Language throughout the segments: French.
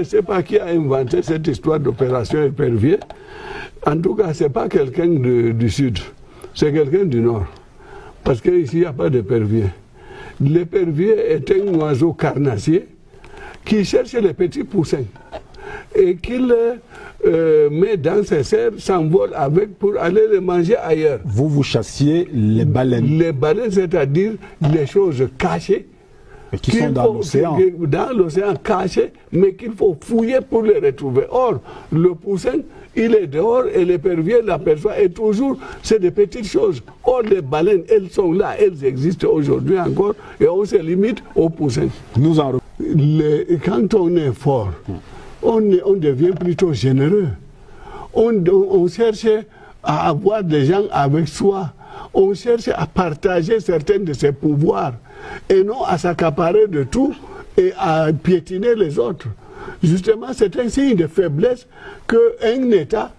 ne sais pas qui a inventé cette histoire d'opération épervier. En tout cas, ce n'est pas quelqu'un du sud, c'est quelqu'un du nord. Parce qu'ici, il n'y a pas d'épervier. L'épervier est un oiseau carnassier qui cherche les petits poussins et qu'il met dans ses serres, s'envole avec pour aller les manger ailleurs. Vous chassiez les baleines. Les baleines, c'est-à-dire les choses cachées. Mais qui sont dans l'océan. Dans l'océan caché, mais qu'il faut fouiller pour les retrouver. Or, le poussin, il est dehors et l'épervier l'aperçoit et toujours, c'est des petites choses. Or, les baleines, elles sont là, elles existent aujourd'hui encore et on se limite aux poussins. Quand on est fort, on devient plutôt généreux. On cherche à avoir des gens avec soi. On cherche à partager certains de ses pouvoirs et non à s'accaparer de tout et à piétiner les autres. Justement, c'est un signe de faiblesse qu'un État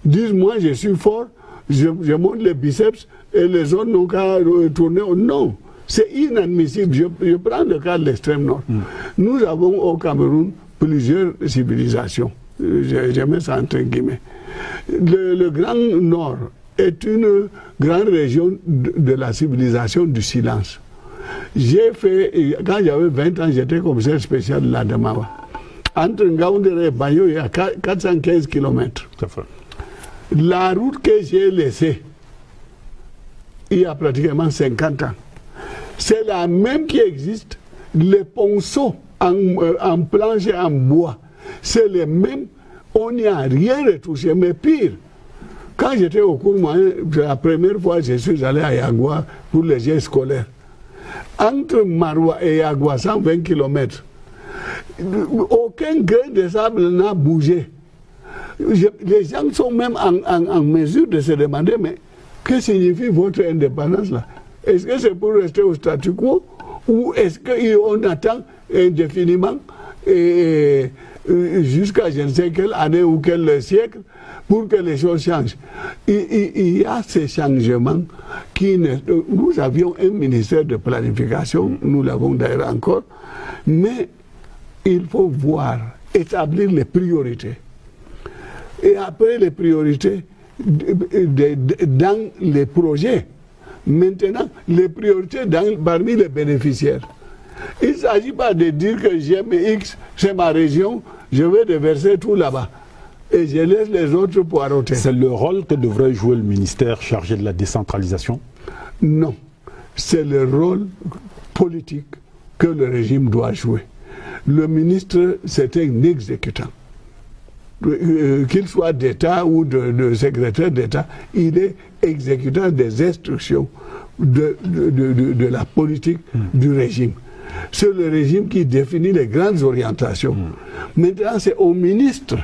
dise « moi je suis fort, je monte les biceps et les autres n'ont qu'à tourner ». Non, c'est inadmissible. Je prends le cas de l'extrême nord. Nous avons au Cameroun plusieurs civilisations. Je mets ça entre guillemets. Le Grand Nord est une grande région de la civilisation du silence. J'ai fait, quand j'avais 20 ans, j'étais commissaire spécial de l'Adamawa. Entre Ngaoundéré et Bayo, il y a 415 km. La route que j'ai laissée, il y a pratiquement 50 ans, c'est la même qui existe. Les ponceaux en planche et en bois, c'est les mêmes. On n'y a rien retouché, mais pire. Quand j'étais au cours moyen, la première fois, je suis allé à Yagua pour les jeux scolaires. Entre Maroua et Yagua, 120 km, aucun grain de sable n'a bougé. Les gens sont même en mesure de se demander, mais que signifie votre indépendance là? Est-ce que c'est pour rester au statu quo ou est-ce qu'on attend indéfiniment jusqu'à je ne sais quelle année ou quel siècle pour que les choses changent? Il y a ces changements qui nous avions un ministère de planification, nous l'avons d'ailleurs encore, mais il faut voir, établir les priorités. Et après les priorités, dans les projets, maintenant, les priorités parmi les bénéficiaires. Il ne s'agit pas de dire que j'aime X, c'est ma région, je vais déverser tout là-bas. Et je laisse les autres poireauter. C'est le rôle que devrait jouer le ministère chargé de la décentralisation? Non. C'est le rôle politique que le régime doit jouer. Le ministre, c'est un exécutant. Qu'il soit d'État ou de secrétaire d'État, il est exécutant des instructions de la politique du régime. C'est le régime qui définit les grandes orientations. Maintenant, c'est au ministre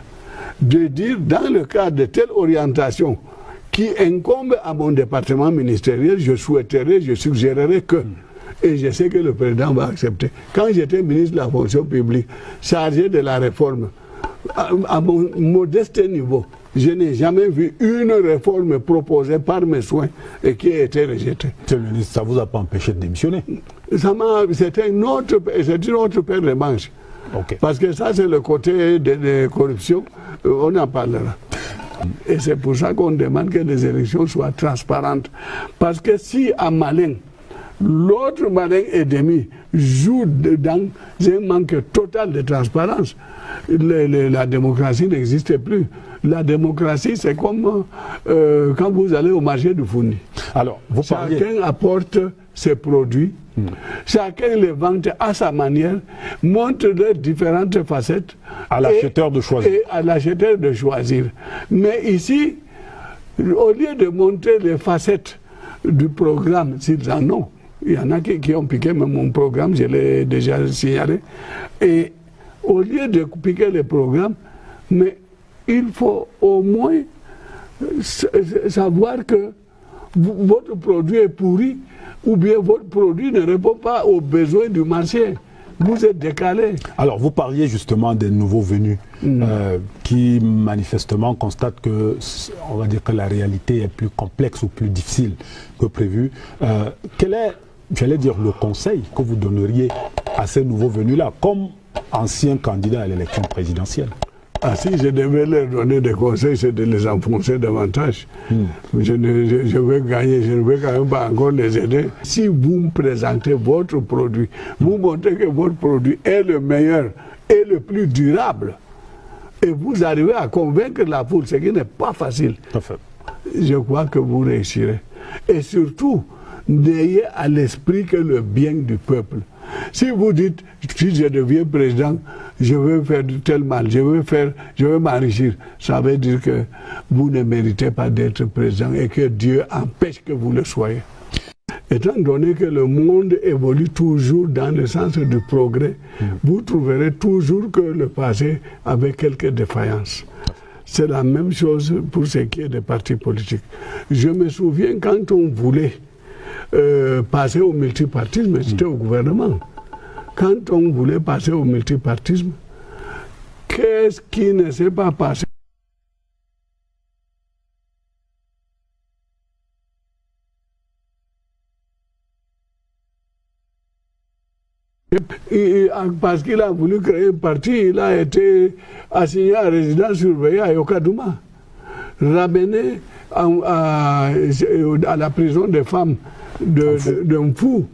de dire, dans le cadre de telle orientation qui incombe à mon département ministériel, je souhaiterais, je suggérerais que... Et je sais que le président va accepter. Quand j'étais ministre de la fonction publique, chargé de la réforme, à mon modeste niveau, je n'ai jamais vu une réforme proposée par mes soins et qui a été rejetée. Monsieur le ministre, ça ne vous a pas empêché de démissionner? C'est une autre paire de manches. Okay. Parce que ça, c'est le côté de corruption, on en parlera. Et c'est pour ça qu'on demande que les élections soient transparentes. Parce que si à Malin, l'autre malin ennemi joue dans un manque total de transparence, la démocratie n'existe plus. La démocratie, c'est comme quand vous allez au marché du fourni. Alors, chacun apporte ses produits, chacun les vend à sa manière, montre leurs différentes facettes. À l'acheteur de choisir. Et à l'acheteur de choisir. Mais ici, au lieu de montrer les facettes du programme, s'ils en ont, il y en a qui ont piqué même mon programme, je l'ai déjà signalé. Et au lieu de piquer le programme, mais il faut au moins savoir que votre produit est pourri ou bien votre produit ne répond pas aux besoins du marché. Vous êtes décalé. Alors, vous parliez justement des nouveaux venus qui manifestement constatent que, on va dire que la réalité est plus complexe ou plus difficile que prévu. Quel est, j'allais dire, le conseil que vous donneriez à ces nouveaux venus-là? Comme ancien candidat à l'élection présidentielle. Ah, si je devais leur donner des conseils, c'est de les enfoncer davantage. Je vais gagner, je ne vais quand même pas encore les aider. Si vous me présentez votre produit, vous montrez que votre produit est le meilleur et le plus durable, et vous arrivez à convaincre la foule, ce qui n'est pas facile, je crois que vous réussirez. Et surtout, n'ayez à l'esprit que le bien du peuple. Si vous dites, si je deviens président, je vais faire tel mal, je vais m'enrichir, ça veut dire que vous ne méritez pas d'être président et que Dieu empêche que vous le soyez. Étant donné que le monde évolue toujours dans le sens du progrès, vous trouverez toujours que le passé avait quelques défaillances. C'est la même chose pour ce qui est des partis politiques. Je me souviens quand on voulait passer au multipartisme, c'était au gouvernement. Quand on voulait passer au multipartisme, qu'est-ce qui ne s'est pas passé? Parce qu'il a voulu créer un parti, il a été assigné à résidence surveillée à Yokadouma, ramené à la prison des femmes de Mfou.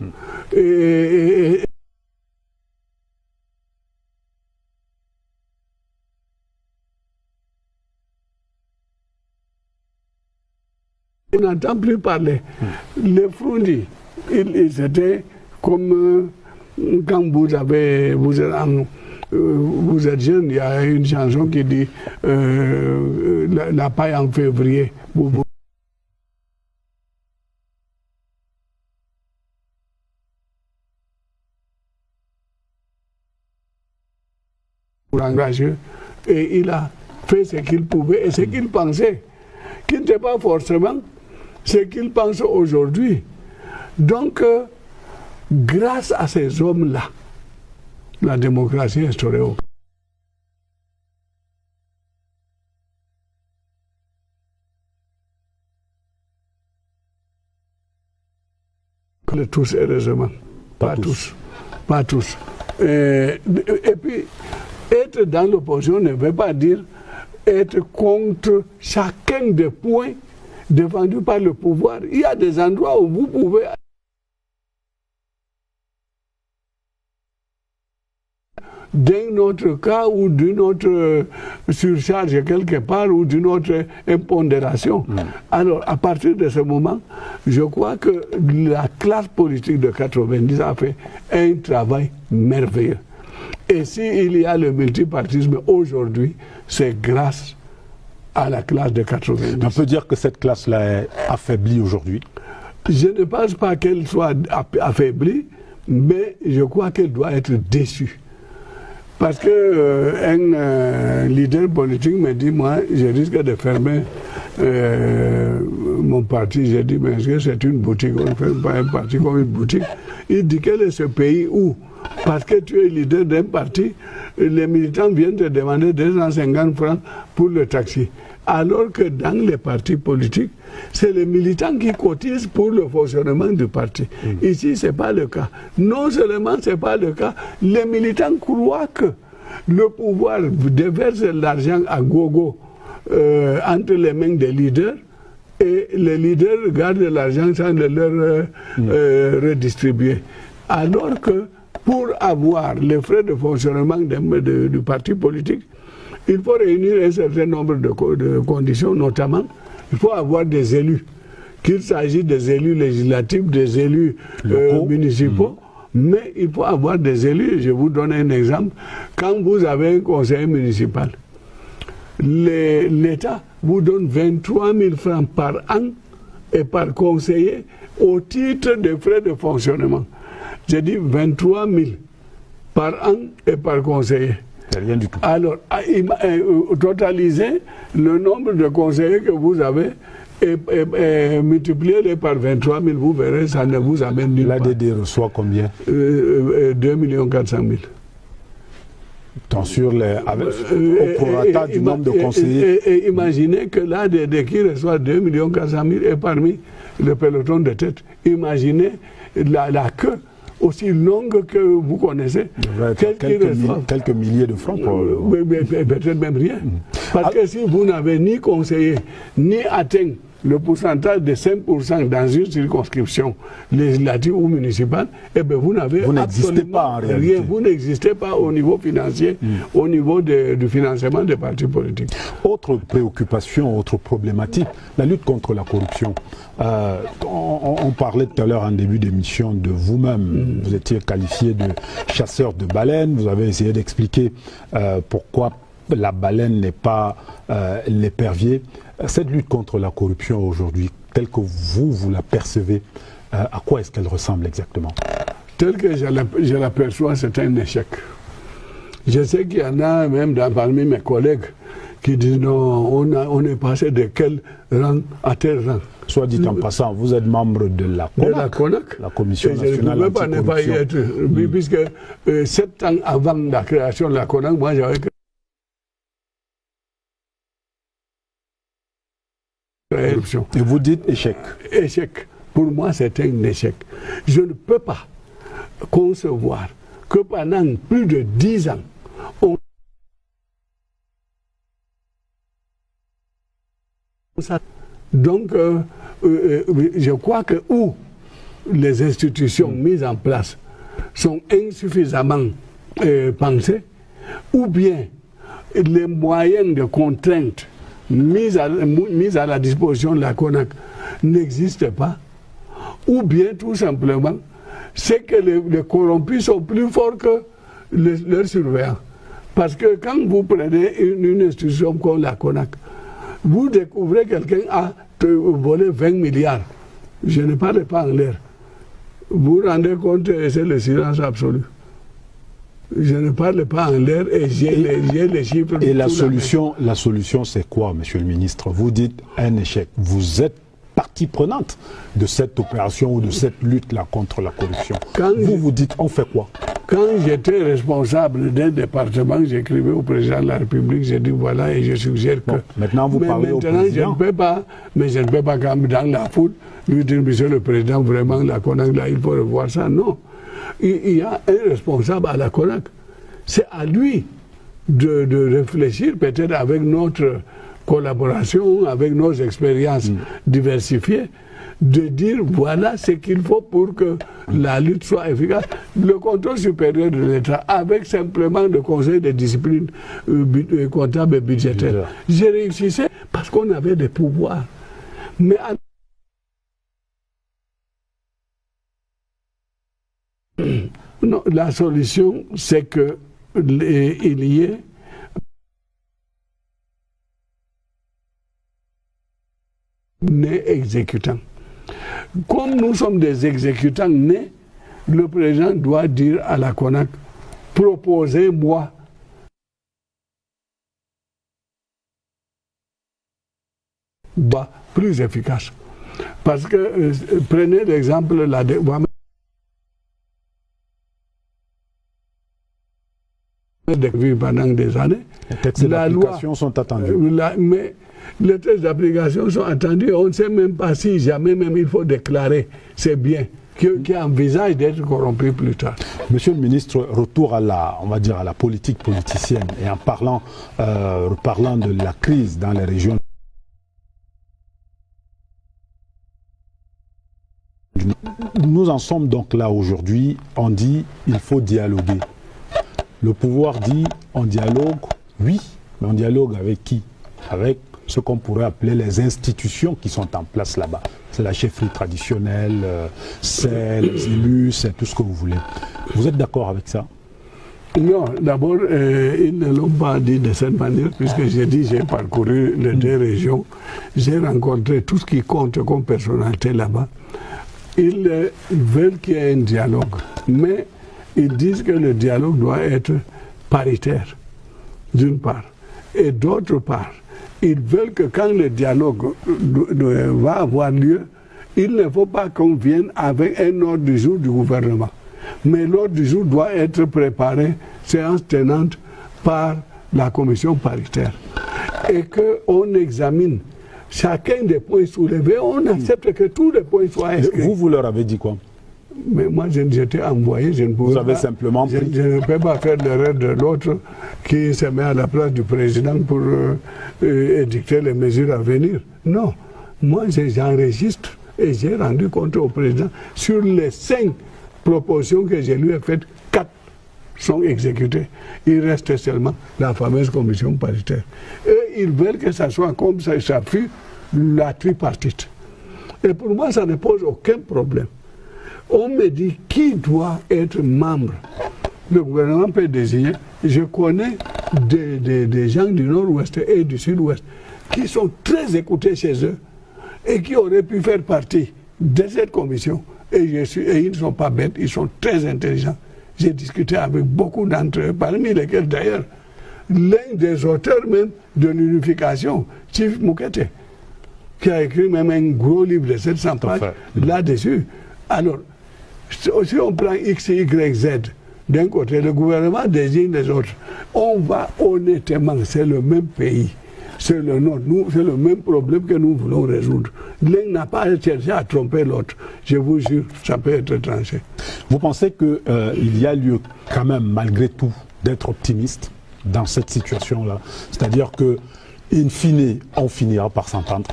On n'entend plus parler. Les Froundi, c'était comme quand vous êtes jeune, il y a une chanson qui dit la paille en février. Pour engager, et il a fait ce qu'il pouvait et ce qu'il pensait, qui n'était pas forcément ce qu'il pense aujourd'hui. Donc, grâce à ces hommes-là, la démocratie est instaurée au tous, heureusement. Pas tous. Pas tous. Et puis, être dans l'opposition ne veut pas dire être contre chacun des points défendus par le pouvoir. Il y a des endroits où vous pouvez d'un autre cas ou d'une autre surcharge quelque part ou d'une autre impondération. Alors, à partir de ce moment, je crois que la classe politique de 90 a fait un travail merveilleux. Et s'il y a le multipartisme aujourd'hui, c'est grâce à la classe de 90. On peut dire que cette classe-là est affaiblie aujourd'hui? Je ne pense pas qu'elle soit affaiblie, mais je crois qu'elle doit être déçue. Parce qu'un leader politique me dit, moi, je risque de fermer mon parti. J'ai dit, mais est-ce que c'est une boutique? On ne fait pas un parti comme une boutique. Il dit, quel est ce pays où, parce que tu es leader d'un parti, les militants viennent te demander 250 francs pour le taxi. Alors que dans les partis politiques, c'est les militants qui cotisent pour le fonctionnement du parti. Ici, ce n'est pas le cas. Non seulement ce n'est pas le cas, les militants croient que le pouvoir déverse l'argent à gogo entre les mains des leaders et les leaders gardent l'argent sans le leur redistribuer. Alors que pour avoir les frais de fonctionnement du parti politique, il faut réunir un certain nombre de conditions, notamment, il faut avoir des élus, qu'il s'agisse des élus législatifs, des élus municipaux, mais il faut avoir des élus. Je vous donne un exemple. Quand vous avez un conseiller municipal, l'État vous donne 23 000 francs par an et par conseiller au titre des frais de fonctionnement. J'ai dit 23 000 par an et par conseiller. C'est rien du tout. Alors, totalisez le nombre de conseillers que vous avez et multipliez-les par 23 000, vous verrez, ça ne vous amène nulle part. L'ADD reçoit combien? 2 400 000. Tant sur au prorata du nombre de conseillers. Et imaginez que l'ADD qui reçoit 2 400 000 est parmi le peloton de tête. Imaginez la queue aussi longue que vous connaissez. Quelques milliers de francs pour... Peut-être même rien. Parce que si vous n'avez ni conseillé, ni atteint le pourcentage de 5% dans une circonscription législative ou municipale, eh bien vous n'avez absolument rien. Vous n'existez pas au niveau financier, au niveau du financement des partis politiques. Autre préoccupation, autre problématique, la lutte contre la corruption. On parlait tout à l'heure en début d'émission de vous-même. Vous étiez qualifié de chasseur de baleines. Vous avez essayé d'expliquer pourquoi la baleine n'est pas l'épervier. Cette lutte contre la corruption aujourd'hui, telle que vous la percevez, à quoi est-ce qu'elle ressemble exactement? Tel que je l'aperçois, c'est un échec. Je sais qu'il y en a même parmi mes collègues qui disent non, on est passé de quel rang à tel rang. Soit dit en passant, vous êtes membre de la CONAC, la Commission nationale anticorruption. Je ne pouvais pas ne pas y être, puisque 7 ans avant la création de la CONAC, moi j'avais Et vous dites échec. Échec. Pour moi, c'est un échec. Je ne peux pas concevoir que pendant plus de 10 ans, donc, je crois que où les institutions mises en place sont insuffisamment pensées, ou bien les moyens de contrainte mise à la disposition de la CONAC n'existe pas, ou bien tout simplement c'est que les corrompus sont plus forts que leurs surveillants. Parce que quand vous prenez une institution comme la CONAC, vous découvrez quelqu'un a volé 20 milliards. Je ne parle pas en l'air. Vous vous rendez compte, c'est le silence absolu. Je ne parle pas en l'air et j'ai les chiffres. Et la solution, c'est quoi, monsieur le ministre? Vous dites un échec. Vous êtes partie prenante de cette opération ou de cette lutte-là contre la corruption. Vous dites, on fait quoi? Quand j'étais responsable d'un département, j'écrivais au président de la République, j'ai dit voilà, et je suggère que... Maintenant, vous parlez au président. Je ne peux pas, quand même, dans la foule, lui dire, monsieur le président, vraiment, la CONAC, là, il faut revoir ça. Non. Il y a un responsable à la CONAC. C'est à lui de réfléchir, peut-être avec notre collaboration, avec nos expériences diversifiées, de dire voilà ce qu'il faut pour que la lutte soit efficace. Le contrôle supérieur de l'État, avec simplement le conseil de discipline comptable et budgétaire, j'ai réussi parce qu'on avait des pouvoirs. Mais non, la solution, c'est que il y ait nés exécutants. Comme nous sommes des exécutants nés, le président doit dire à la CONAC, proposez-moi plus efficace. Parce que, prenez l'exemple, pendant des années. Les textes d'application sont attendus. Mais les textes d'application sont attendus. On ne sait même pas si jamais même il faut déclarer ces biens qui envisagent d'être corrompus plus tard. Monsieur le ministre, retour à la politique politicienne et en parlant de la crise dans les régions. Nous en sommes donc là aujourd'hui. On dit il faut dialoguer. Le pouvoir dit on dialogue, oui, mais on dialogue avec qui? Avec ce qu'on pourrait appeler les institutions qui sont en place là-bas. C'est la chefferie traditionnelle, c'est les élus, c'est tout ce que vous voulez. Vous êtes d'accord avec ça? Non, d'abord, ils ne l'ont pas dit de cette manière, puisque j'ai dit j'ai parcouru les deux régions, j'ai rencontré tout ce qui compte comme personnalité là-bas. Ils veulent qu'il y ait un dialogue, mais ils disent que le dialogue doit être paritaire, d'une part. Et d'autre part, ils veulent que quand le dialogue va avoir lieu, il ne faut pas qu'on vienne avec un ordre du jour du gouvernement. Mais l'ordre du jour doit être préparé, séance tenante, par la commission paritaire. Et qu'on examine chacun des points soulevés, on accepte que tous les points soient inscrits. Vous leur avez dit quoi? Mais moi, j'étais envoyé, je ne pouvais Vous avez pas, simplement pris. je ne peux pas faire l'erreur de l'autre qui se met à la place du président pour édicter les mesures à venir. Non, moi, j'enregistre et j'ai rendu compte au président sur les 5 propositions que je lui ai faites, 4 sont exécutées. Il reste seulement la fameuse commission paritaire. Et ils veulent que ça soit comme ça fut la tripartite. Et pour moi, ça ne pose aucun problème. On me dit qui doit être membre. Le gouvernement peut désigner. Je connais des gens du Nord-Ouest et du Sud-Ouest qui sont très écoutés chez eux et qui auraient pu faire partie de cette commission. Et ils ne sont pas bêtes, ils sont très intelligents. J'ai discuté avec beaucoup d'entre eux, parmi lesquels d'ailleurs l'un des auteurs même de l'unification, Chief Moukete, qui a écrit même un gros livre de 700 pages là-dessus. Alors, si on prend X, Y, Z, d'un côté, le gouvernement désigne les autres, on va honnêtement, c'est le même pays, c'est le nôtre, c'est le même problème que nous voulons résoudre. L'un n'a pas cherché à tromper l'autre. Je vous jure, ça peut être tranché. Vous pensez qu'il y a lieu quand même, malgré tout, d'être optimiste dans cette situation-là? C'est-à-dire que, in fine, on finira par s'entendre?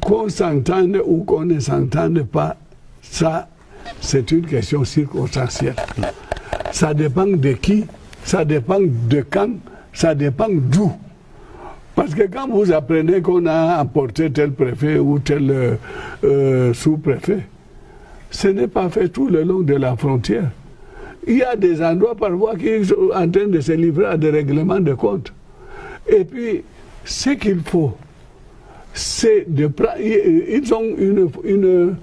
Qu'on s'entende ou qu'on ne s'entende pas, ça, c'est une question circonstancielle. Ça dépend de qui, ça dépend de quand, ça dépend d'où. Parce que quand vous apprenez qu'on a apporté tel préfet ou tel sous-préfet, ce n'est pas fait tout le long de la frontière. Il y a des endroits parfois qui sont en train de se livrer à des règlements de compte. Et puis, ce qu'il faut, c'est de prendre. Ils ont une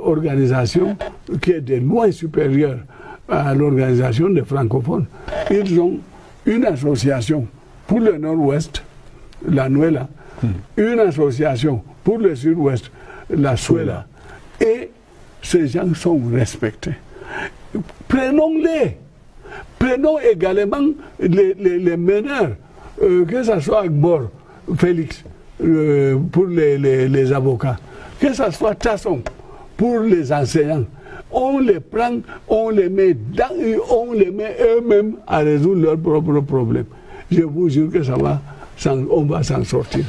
organisation qui est de loin supérieure à l'organisation des francophones. Ils ont une association pour le Nord-Ouest, la Nuela, une association pour le Sud-Ouest, la Suela, et ces gens sont respectés. Prenons-les. Prenons également les meneurs, que ce soit Agbor, Félix, pour les avocats, que ce soit Tasson pour les enseignants. On les prend, on les met eux-mêmes à résoudre leurs propres problèmes. Je vous jure que on va s'en sortir.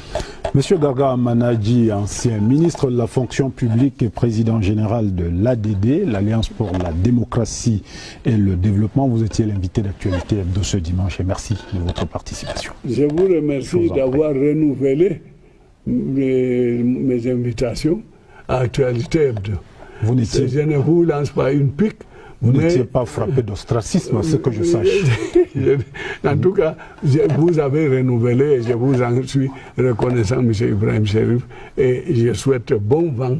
Monsieur Garga Manadji, ancien ministre de la fonction publique et président général de l'ADD, l'Alliance pour la démocratie et le développement, vous étiez l'invité d'actualité de ce dimanche et merci de votre participation. Je vous remercie d'avoir renouvelé mes invitations à Actualité Hebdo. Je ne vous lance pas une pique. Vous n'étiez pas frappé d'ostracisme, à ce que je sache. En tout cas, vous avez renouvelé et je vous en suis reconnaissant, M. Ibrahim Cherif, et je souhaite bon vent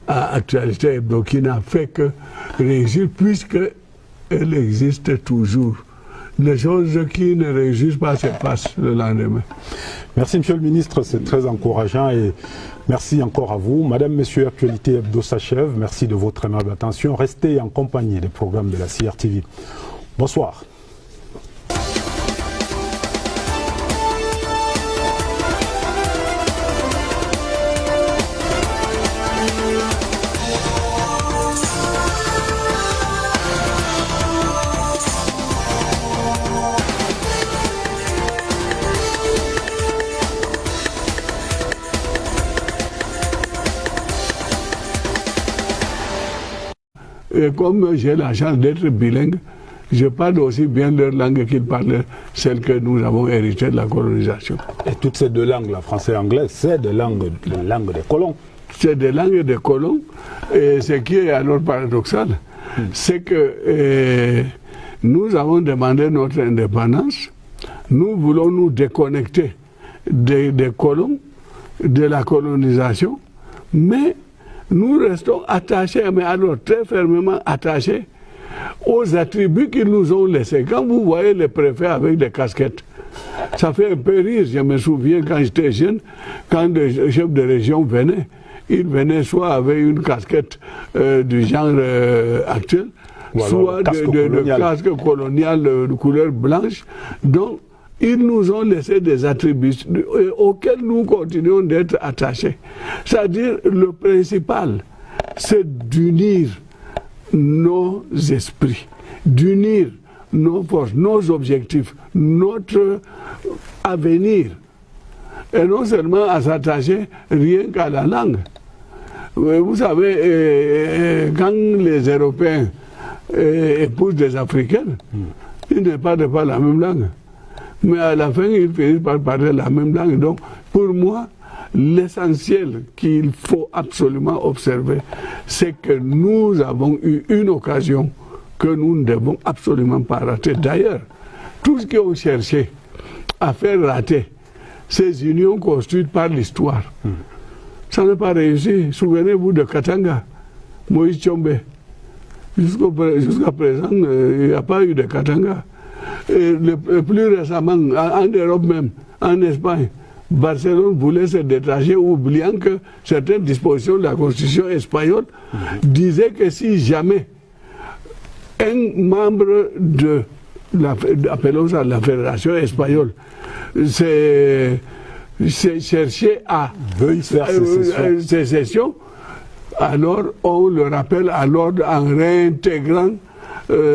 à Actualité Hebdo qui n'a fait que réussir puisqu'elle existe toujours. Les choses qui ne réussissent pas se passent le lendemain. Merci, Monsieur le Ministre, c'est très encourageant et merci encore à vous. Madame, Monsieur, Actualité Hebdo s'achève. Merci de votre aimable attention. Restez en compagnie des programmes de la CRTV. Bonsoir. Et comme j'ai la chance d'être bilingue, je parle aussi bien leur langue qu'ils parlent, celle que nous avons héritée de la colonisation. Et toutes ces deux langues, la français et l'anglais, c'est des langues des colons. C'est des langues des colons. Et ce qui est alors paradoxal, c'est que nous avons demandé notre indépendance, nous voulons nous déconnecter des colons, de la colonisation, mais nous restons attachés, mais alors très fermement attachés aux attributs qu'ils nous ont laissés. Quand vous voyez les préfets avec des casquettes, ça fait un peu rire. Je me souviens quand j'étais jeune, quand des chefs de région venaient, ils venaient soit avec une casquette du genre actuel, soit de casque colonial de couleur blanche. Donc, ils nous ont laissé des attributs auxquels nous continuons d'être attachés. C'est-à-dire, le principal, c'est d'unir nos esprits, d'unir nos forces, nos objectifs, notre avenir, et non seulement à s'attacher rien qu'à la langue. Vous savez, quand les Européens épousent des Africaines, ils ne parlent pas la même langue. Mais à la fin, ils finissent par parler la même langue. Donc, pour moi, l'essentiel qu'il faut absolument observer, c'est que nous avons eu une occasion que nous ne devons absolument pas rater. D'ailleurs, tout ce qu'on cherchait à faire rater, ces unions construites par l'histoire, ça n'a pas réussi. Souvenez-vous de Katanga, Moïse Tshombe. Jusqu'à présent, il n'y a pas eu de Katanga. Et plus récemment, en Europe même, en Espagne, Barcelone voulait se détacher, oubliant que certaines dispositions de la Constitution espagnole disaient que si jamais un membre de appelons ça la Fédération espagnole cherchait à faire sécession, alors on le rappelle à l'ordre en réintégrant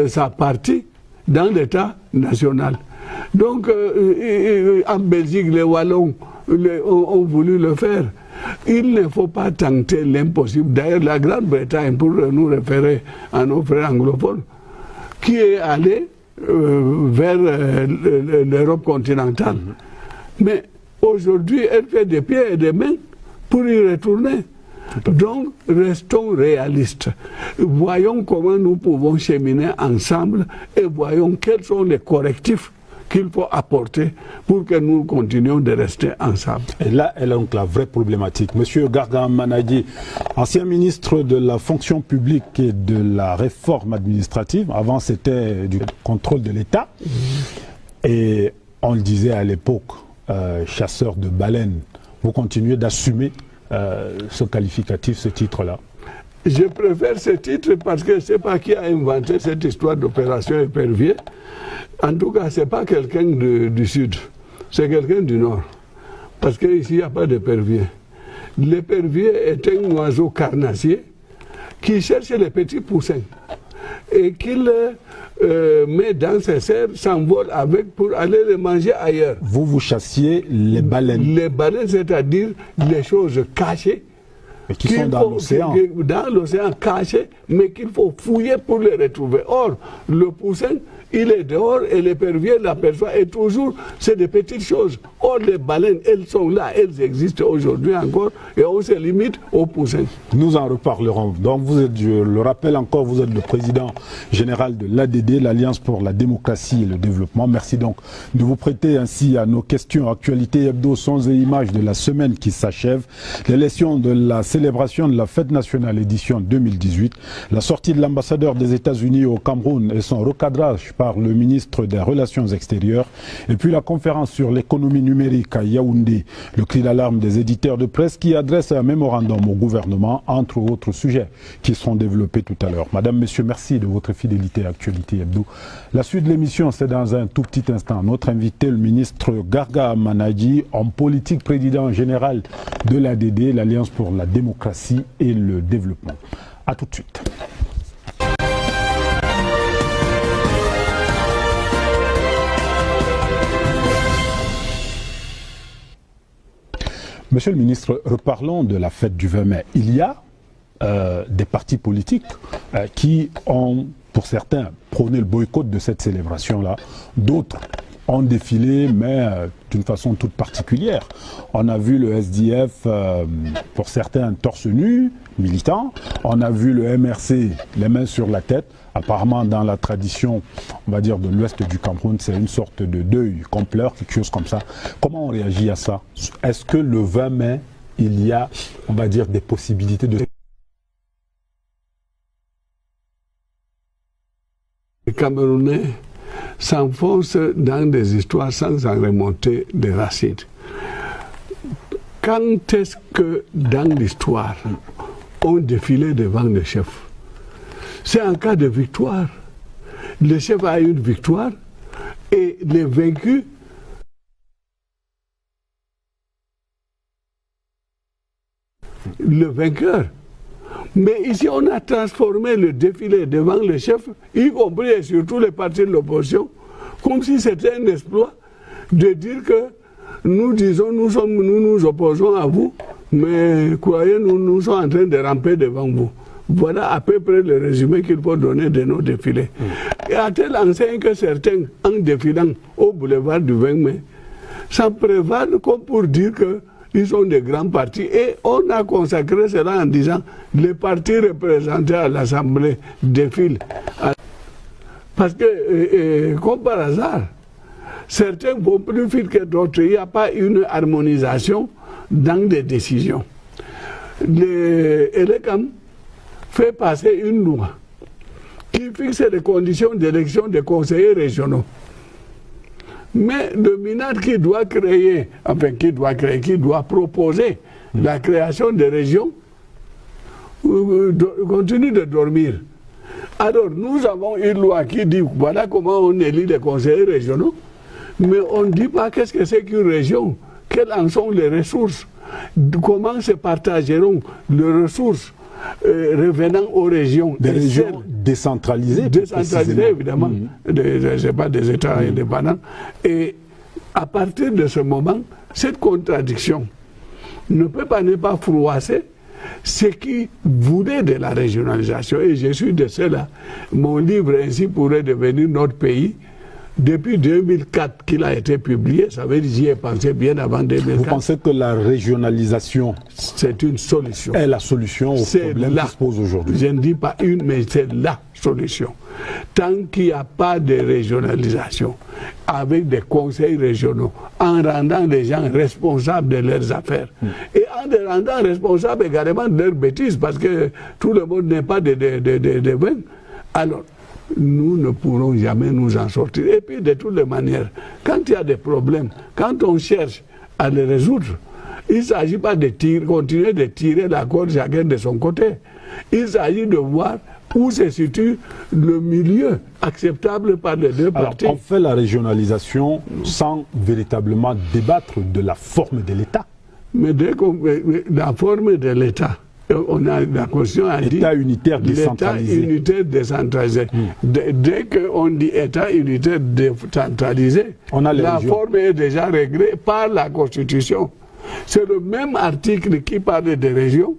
sa partie dans l'État national. Donc, en Belgique, les Wallons ont voulu le faire. Il ne faut pas tenter l'impossible. D'ailleurs, la Grande-Bretagne, pour nous référer à nos frères anglophones, qui est allé vers l'Europe continentale. Mais aujourd'hui, elle fait des pieds et des mains pour y retourner. Donc, restons réalistes. Voyons comment nous pouvons cheminer ensemble et voyons quels sont les correctifs qu'il faut apporter pour que nous continuions de rester ensemble. Et là, elle a donc la vraie problématique. Monsieur Garga Manadji, ancien ministre de la fonction publique et de la réforme administrative, avant c'était du contrôle de l'État, et on le disait à l'époque, chasseur de baleines, vous continuez d'assumer ce qualificatif, ce titre-là? Je préfère ce titre parce que je ne sais pas qui a inventé cette histoire d'opération épervier. En tout cas, ce n'est pas quelqu'un du sud, c'est quelqu'un du nord. Parce qu'ici, il n'y a pas d'épervier. L'épervier est un oiseau carnassier qui cherche les petits poussins et qu'il met dans ses serres, s'envole avec pour aller les manger ailleurs. Vous chassiez les baleines? Les baleines, c'est-à-dire les choses cachées. Mais qui sont dans l'océan. Dans l'océan caché, mais qu'il faut fouiller pour les retrouver. Or, le poussin, il est dehors et l'épervier l'aperçoit et toujours, c'est des petites choses. Or, les baleines, elles sont là, elles existent aujourd'hui encore et on se limite aux poussins. Nous en reparlerons. Donc, vous êtes, je le rappelle encore, vous êtes le président général de l'ADD, l'Alliance pour la démocratie et le développement. Merci donc de vous prêter ainsi à nos questions. Actualité hebdo, sons et images de la semaine qui s'achève. L'élection de la célébration de la fête nationale édition 2018. La sortie de l'ambassadeur des États-Unis au Cameroun et son recadrage par le ministre des Relations extérieures. Et puis la conférence sur l'économie numérique à Yaoundé. Le cri d'alarme des éditeurs de presse qui adresse un mémorandum au gouvernement, entre autres sujets qui seront développés tout à l'heure. Madame, Messieurs, merci de votre fidélité à Actualité Hebdo. La suite de l'émission, c'est dans un tout petit instant. Notre invité, le ministre Garga Manadji, homme politique, président général de l'ADD, l'Alliance pour la démocratie et le développement. A tout de suite. Monsieur le ministre, reparlons de la fête du 20 mai. Il y a des partis politiques qui ont, pour certains, prôné le boycott de cette célébration-là. D'autres ont défilé, mais d'une façon toute particulière. On a vu le SDF, pour certains, torse nu, militants. On a vu le MRC, les mains sur la tête. Apparemment, dans la tradition, on va dire, de l'ouest du Cameroun, c'est une sorte de deuil qu'on pleure, quelque chose comme ça. Comment on réagit à ça? Est-ce que le 20 mai, il y a, on va dire, des possibilités de... Les Camerounais s'enfoncent dans des histoires sans en remonter des racines. Quand est-ce que, dans l'histoire, on défilait devant le chef? C'est en cas de victoire. Le chef a une victoire et les vaincus le vainqueur Mais ici, on a transformé le défilé devant le chef, y compris et surtout les partis de l'opposition, comme si c'était un exploit de dire que nous disons, nous nous opposons à vous, mais croyez-nous, nous sommes en train de ramper devant vous. Voilà à peu près le résumé qu'il faut donner de nos défilés. Et à tel enseigne que certains, en défilant au boulevard du 20 mai, s'en prévalent comme pour dire qu'ils sont des grands partis. Et on a consacré cela en disant les partis représentés à l'Assemblée défilent. Parce que, comme par hasard, certains vont plus vite que d'autres. Il n'y a pas une harmonisation dans les décisions. L'ELECAM fait passer une loi qui fixe les conditions d'élection des conseillers régionaux. Mais le MINAD qui doit proposer la création des régions continue de dormir. Alors nous avons une loi qui dit voilà comment on élit les conseillers régionaux, mais on ne dit pas qu'est-ce que c'est qu'une région, quelles en sont les ressources, comment se partageront les ressources revenant aux régions. Des régions décentralisées. Décentralisées, évidemment. Ce n'est pas des États indépendants. Et à partir de ce moment, cette contradiction ne peut pas ne pas froisser ce qui voulait de la régionalisation. Et je suis de cela. Mon livre ainsi pourrait devenir notre pays. Depuis 2004 qu'il a été publié, ça veut dire j'y ai pensé bien avant 2004. Vous pensez que la régionalisation c'est une solution. Est la solution au problème qui se pose aujourd'hui? Je ne dis pas une, mais c'est la solution. Tant qu'il n'y a pas de régionalisation, avec des conseils régionaux, en rendant les gens responsables de leurs affaires, et en les rendant responsables également de leurs bêtises, parce que tout le monde n'est pas de vain, alors nous ne pourrons jamais nous en sortir. Et puis, de toutes les manières, quand il y a des problèmes, quand on cherche à les résoudre, il ne s'agit pas de continuer de tirer la corde chacun de son côté. Il s'agit de voir où se situe le milieu acceptable par les deux parties. On fait la régionalisation sans véritablement débattre de la forme de l'État. Mais dès qu'on la forme de l'État, on a la Constitution a dit État unitaire décentralisé. L'État unitaire décentralisé. Dès qu'on dit État unitaire décentralisé, la forme est déjà réglée par la Constitution. C'est le même article qui parle des régions,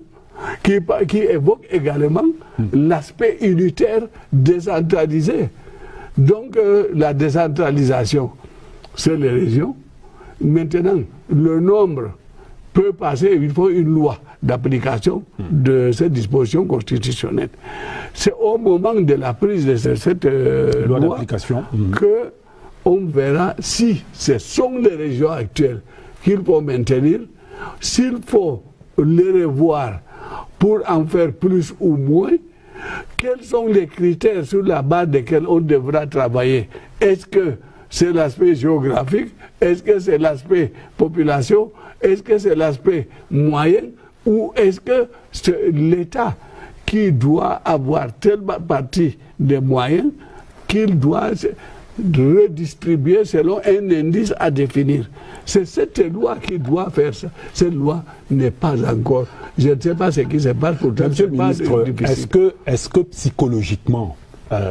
qui évoque également l'aspect unitaire décentralisé. Donc la décentralisation, c'est les régions. Maintenant, le nombre peut passer, il faut une loi d'application de cette disposition constitutionnelle. C'est au moment de la prise de cette loi d'application qu'on verra si ce sont les régions actuelles qu'il faut maintenir, s'il faut les revoir pour en faire plus ou moins, quels sont les critères sur la base desquels on devra travailler. Est-ce que c'est l'aspect géographique? Est-ce que c'est l'aspect population? Est-ce que c'est l'aspect moyen? Ou est-ce que c'est l'État qui doit avoir telle partie des moyens qu'il doit redistribuer selon un indice à définir? C'est cette loi qui doit faire ça. Cette loi n'est pas encore. Je ne sais pas ce qui se passe pour toi. Monsieur le ministre, est-ce que psychologiquement,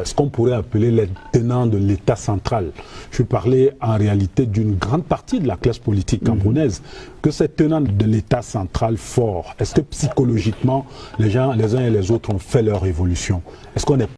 ce qu'on pourrait appeler les tenants de l'État central, je parlais en réalité d'une grande partie de la classe politique camerounaise, que ces tenants de l'État central fort, est-ce que psychologiquement, les uns et les autres ont fait leur évolution? Est-ce qu'on est